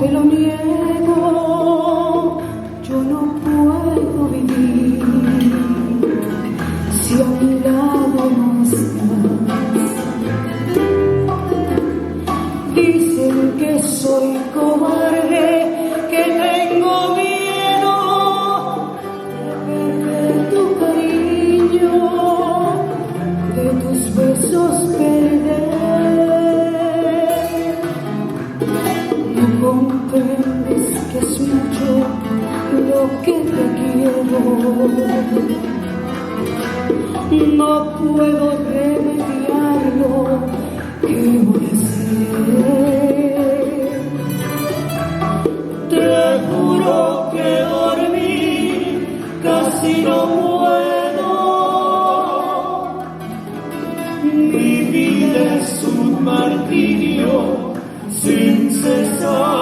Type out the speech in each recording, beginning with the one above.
te lo niego, yo no puedo vivir si a mi lado no estás. Dicen que soy cobarde, que tengo miedo de perder tu cariño, de tus besos perder. No comprendes que es mucho lo que te quiero. No puedo remediarlo, ¿qué voy a hacer? Te juro que dormir casi no puedo. Mi vida es un martirio sin cesar.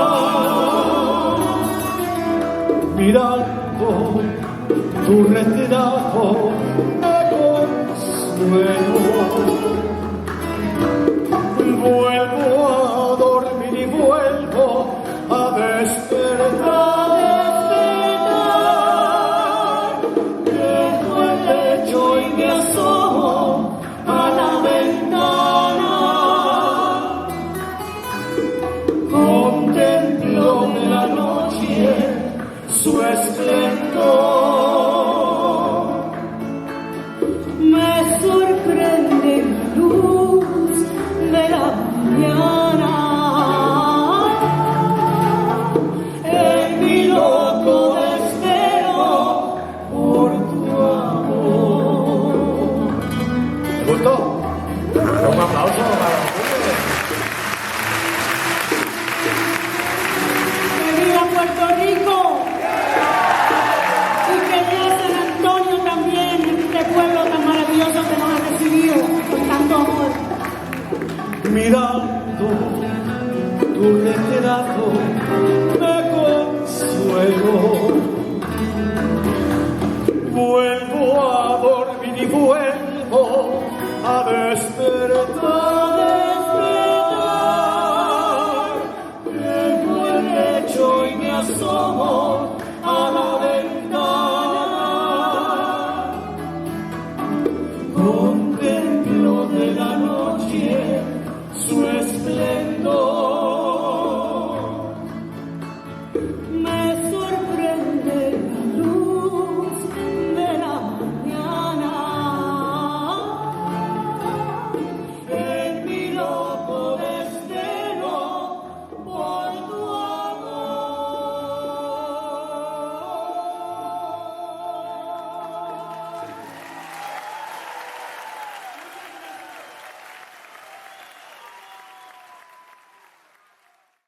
Mirando tu retrato me consuelo. Vuelvo a dormir y vuelvo a despertar. Dejo el lecho y me asomo a la ventana. Contemplo de la noche su esplendor. Me sorprende la luz de la mañana. En mi loco desespero por tu amor. ¿Te gustó? Un aplauso para ¡Que viva Puerto Rico! Y que viva San Antonio también, este pueblo tan maravilloso que nos ha recibido con tanto amor. mirando tu retrato me consuelo. Vuelvo a dormir y vuelvo a despertar.